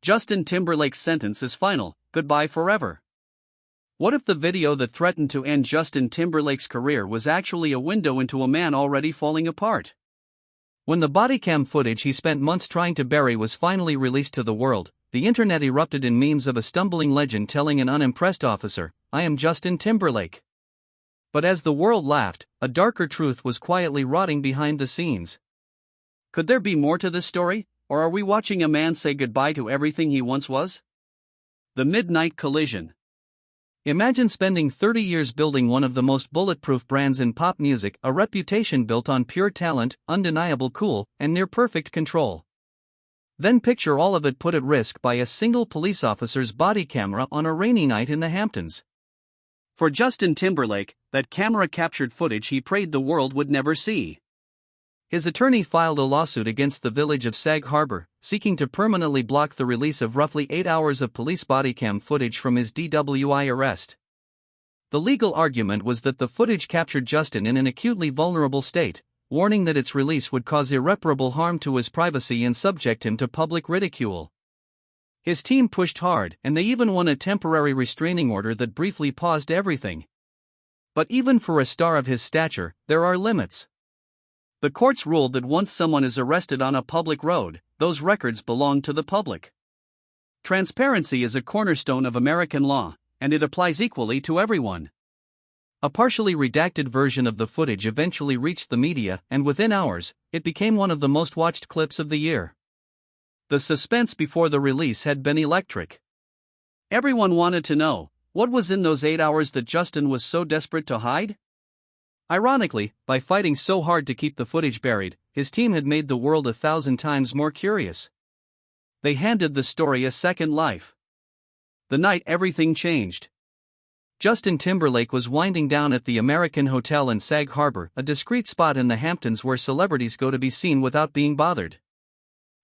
Justin Timberlake's sentence is final, goodbye forever. What if the video that threatened to end Justin Timberlake's career was actually a window into a man already falling apart? When the bodycam footage he spent months trying to bury was finally released to the world, the internet erupted in memes of a stumbling legend telling an unimpressed officer, "I am Justin Timberlake." But as the world laughed, a darker truth was quietly rotting behind the scenes. Could there be more to this story, or are we watching a man say goodbye to everything he once was? The midnight collision. Imagine spending 30 years building one of the most bulletproof brands in pop music, a reputation built on pure talent, undeniable cool, and near-perfect control. Then picture all of it put at risk by a single police officer's body camera on a rainy night in the Hamptons. For Justin Timberlake, that camera captured footage he prayed the world would never see. His attorney filed a lawsuit against the village of Sag Harbor, seeking to permanently block the release of roughly 8 hours of police bodycam footage from his DWI arrest. The legal argument was that the footage captured Justin in an acutely vulnerable state, warning that its release would cause irreparable harm to his privacy and subject him to public ridicule. His team pushed hard, and they even won a temporary restraining order that briefly paused everything. But even for a star of his stature, there are limits. The courts ruled that once someone is arrested on a public road, those records belong to the public. Transparency is a cornerstone of American law, and it applies equally to everyone. A partially redacted version of the footage eventually reached the media, and within hours, it became one of the most watched clips of the year. The suspense before the release had been electric. Everyone wanted to know, what was in those 8 hours that Justin was so desperate to hide? Ironically, by fighting so hard to keep the footage buried, his team had made the world 1,000 times more curious. They handed the story a second life. The night everything changed. Justin Timberlake was winding down at the American Hotel in Sag Harbor, a discreet spot in the Hamptons where celebrities go to be seen without being bothered.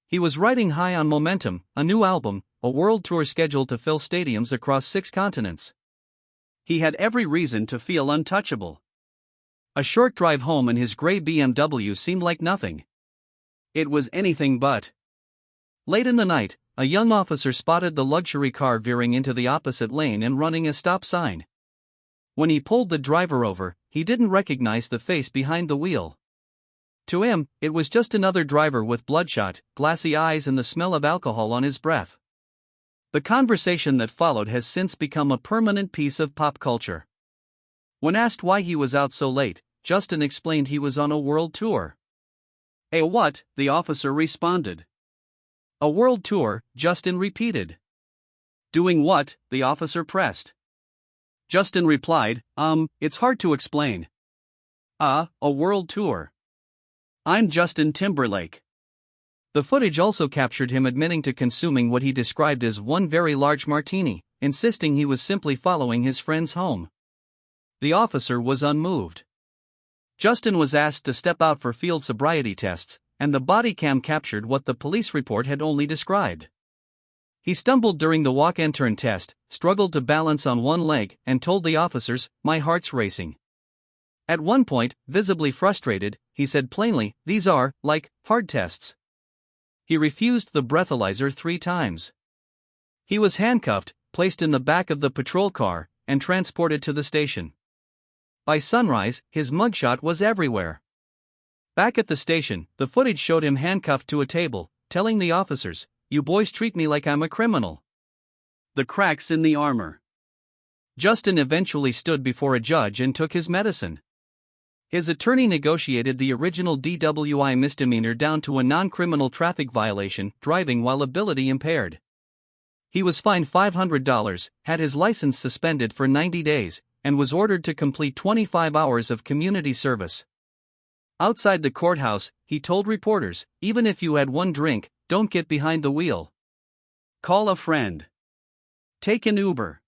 He was riding high on momentum, a new album, a world tour scheduled to fill stadiums across 6 continents. He had every reason to feel untouchable. A short drive home in his gray BMW seemed like nothing. It was anything but. Late in the night, a young officer spotted the luxury car veering into the opposite lane and running a stop sign. When he pulled the driver over, he didn't recognize the face behind the wheel. To him, it was just another driver with bloodshot, glassy eyes and the smell of alcohol on his breath. The conversation that followed has since become a permanent piece of pop culture. When asked why he was out so late, Justin explained he was on a world tour. "A what?" the officer responded. "A world tour," Justin repeated. "Doing what?" the officer pressed. Justin replied, "It's hard to explain." A world tour. "I'm Justin Timberlake." The footage also captured him admitting to consuming what he described as one very large martini, insisting he was simply following his friends home. The officer was unmoved. Justin was asked to step out for field sobriety tests, and the body cam captured what the police report had only described. He stumbled during the walk-and-turn test, struggled to balance on one leg, and told the officers, "My heart's racing." At one point, visibly frustrated, he said plainly, "These are, like, hard tests." He refused the breathalyzer 3 times. He was handcuffed, placed in the back of the patrol car, and transported to the station. By sunrise, his mugshot was everywhere. Back at the station, the footage showed him handcuffed to a table, telling the officers, "You boys treat me like I'm a criminal." The cracks in the armor. Justin eventually stood before a judge and took his medicine. His attorney negotiated the original DWI misdemeanor down to a non-criminal traffic violation, driving while ability impaired. He was fined $500, had his license suspended for 90 days, and was ordered to complete 25 hours of community service. Outside the courthouse, he told reporters, "Even if you had 1 drink, don't get behind the wheel. Call a friend. Take an Uber.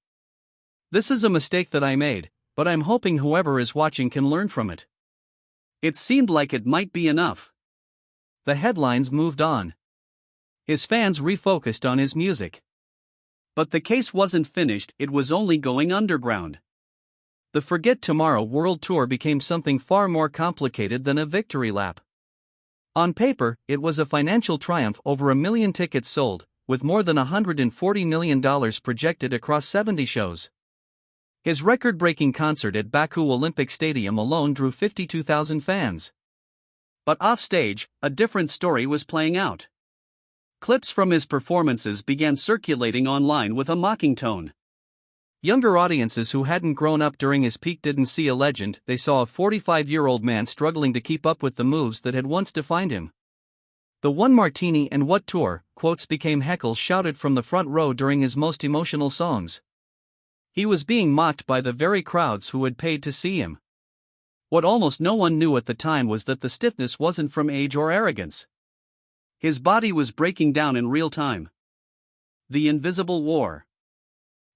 This is a mistake that I made, but I'm hoping whoever is watching can learn from it." It seemed like it might be enough. The headlines moved on. His fans refocused on his music. But the case wasn't finished, it was only going underground. The Forget Tomorrow World Tour became something far more complicated than a victory lap. On paper, it was a financial triumph, over 1 million tickets sold, with more than $140 million projected across 70 shows. His record-breaking concert at Baku Olympic Stadium alone drew 52,000 fans. But offstage, a different story was playing out. Clips from his performances began circulating online with a mocking tone. Younger audiences who hadn't grown up during his peak didn't see a legend, they saw a 45-year-old man struggling to keep up with the moves that had once defined him. The "One Martini and What Tour" quotes became heckles shouted from the front row during his most emotional songs. He was being mocked by the very crowds who had paid to see him. What almost no one knew at the time was that the stiffness wasn't from age or arrogance. His body was breaking down in real time. The invisible war.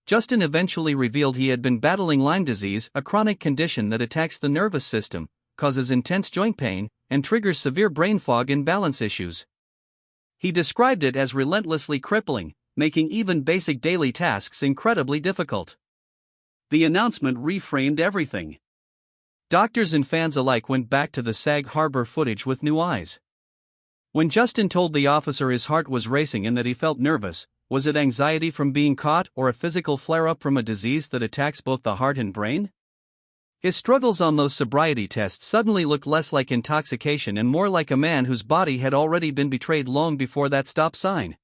Justin eventually revealed he had been battling Lyme disease, a chronic condition that attacks the nervous system, causes intense joint pain, and triggers severe brain fog and balance issues. He described it as relentlessly crippling, making even basic daily tasks incredibly difficult. The announcement reframed everything. Doctors and fans alike went back to the Sag Harbor footage with new eyes. When Justin told the officer his heart was racing and that he felt nervous, was it anxiety from being caught or a physical flare-up from a disease that attacks both the heart and brain? His struggles on those sobriety tests suddenly looked less like intoxication and more like a man whose body had already been betrayed long before that stop sign.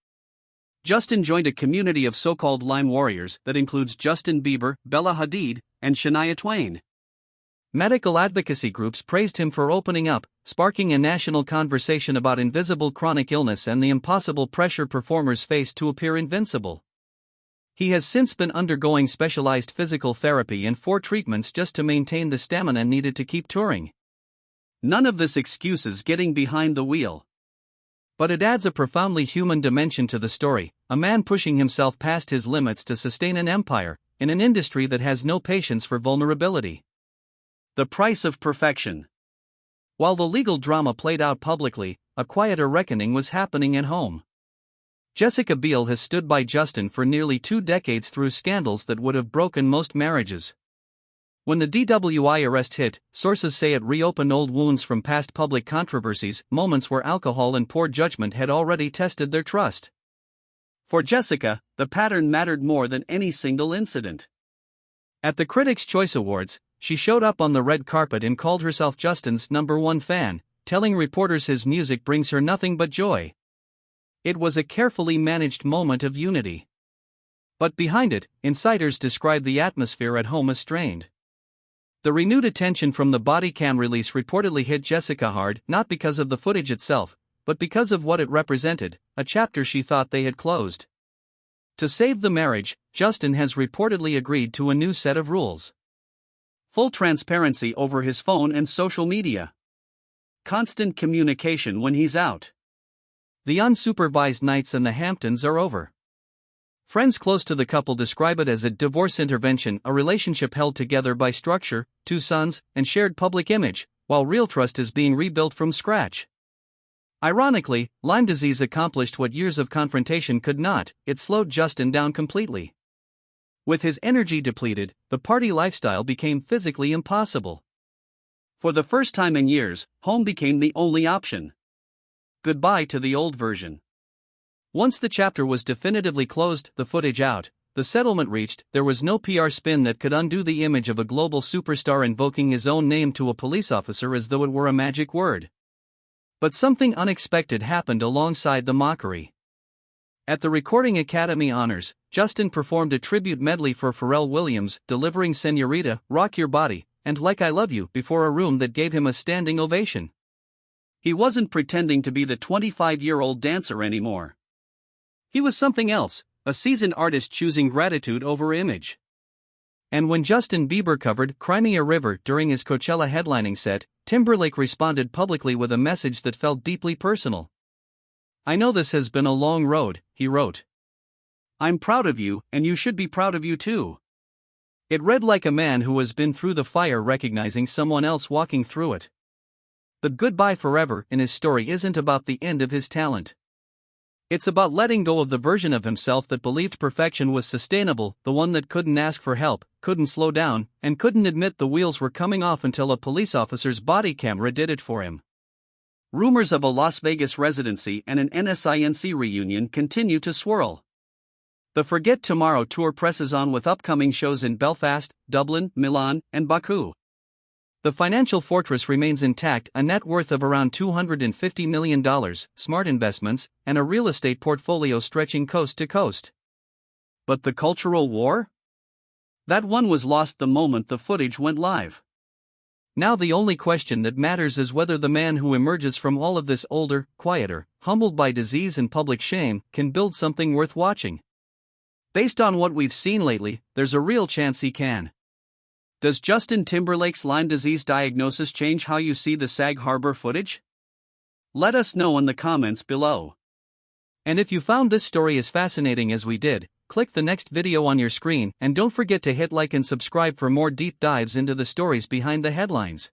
Justin joined a community of so-called Lyme warriors that includes Justin Bieber, Bella Hadid, and Shania Twain. Medical advocacy groups praised him for opening up, sparking a national conversation about invisible chronic illness and the impossible pressure performers face to appear invincible. He has since been undergoing specialized physical therapy and 4 treatments just to maintain the stamina needed to keep touring. None of this excuses getting behind the wheel. But it adds a profoundly human dimension to the story, a man pushing himself past his limits to sustain an empire, in an industry that has no patience for vulnerability. The price of perfection. While the legal drama played out publicly, a quieter reckoning was happening at home. Jessica Biel has stood by Justin for nearly 2 decades through scandals that would have broken most marriages. When the DWI arrest hit, sources say it reopened old wounds from past public controversies, moments where alcohol and poor judgment had already tested their trust. For Jessica, the pattern mattered more than any single incident. At the Critics' Choice Awards, she showed up on the red carpet and called herself Justin's #1 fan, telling reporters his music brings her nothing but joy. It was a carefully managed moment of unity. But behind it, insiders described the atmosphere at home as strained. The renewed attention from the body cam release reportedly hit Jessica hard, not because of the footage itself, but because of what it represented, a chapter she thought they had closed. To save the marriage, Justin has reportedly agreed to a new set of rules. Full transparency over his phone and social media. Constant communication when he's out. The unsupervised nights in the Hamptons are over. Friends close to the couple describe it as a divorce intervention, a relationship held together by structure, 2 sons, and shared public image, while real trust is being rebuilt from scratch. Ironically, Lyme disease accomplished what years of confrontation could not, it slowed Justin down completely. With his energy depleted, the party lifestyle became physically impossible. For the first time in years, home became the only option. Goodbye to the old version. Once the chapter was definitively closed, the footage out, the settlement reached, there was no PR spin that could undo the image of a global superstar invoking his own name to a police officer as though it were a magic word. But something unexpected happened alongside the mockery. At the Recording Academy Honors, Justin performed a tribute medley for Pharrell Williams, delivering Señorita, Rock Your Body, and Like I Love You before a room that gave him a standing ovation. He wasn't pretending to be the 25-year-old dancer anymore. He was something else, a seasoned artist choosing gratitude over image. And when Justin Bieber covered Crimea River during his Coachella headlining set, Timberlake responded publicly with a message that felt deeply personal. "I know this has been a long road," he wrote. "I'm proud of you, and you should be proud of you too." It read like a man who has been through the fire recognizing someone else walking through it. The goodbye forever in his story isn't about the end of his talent. It's about letting go of the version of himself that believed perfection was sustainable, the one that couldn't ask for help, couldn't slow down, and couldn't admit the wheels were coming off until a police officer's body camera did it for him. Rumors of a Las Vegas residency and an NSINC reunion continue to swirl. The Forget Tomorrow tour presses on with upcoming shows in Belfast, Dublin, Milan, and Baku. The financial fortress remains intact, a net worth of around $250 million, smart investments, and a real estate portfolio stretching coast to coast. But the cultural war? That one was lost the moment the footage went live. Now the only question that matters is whether the man who emerges from all of this older, quieter, humbled by disease and public shame, can build something worth watching. Based on what we've seen lately, there's a real chance he can. Does Justin Timberlake's Lyme disease diagnosis change how you see the Sag Harbor footage? Let us know in the comments below. And if you found this story as fascinating as we did, click the next video on your screen and don't forget to hit like and subscribe for more deep dives into the stories behind the headlines.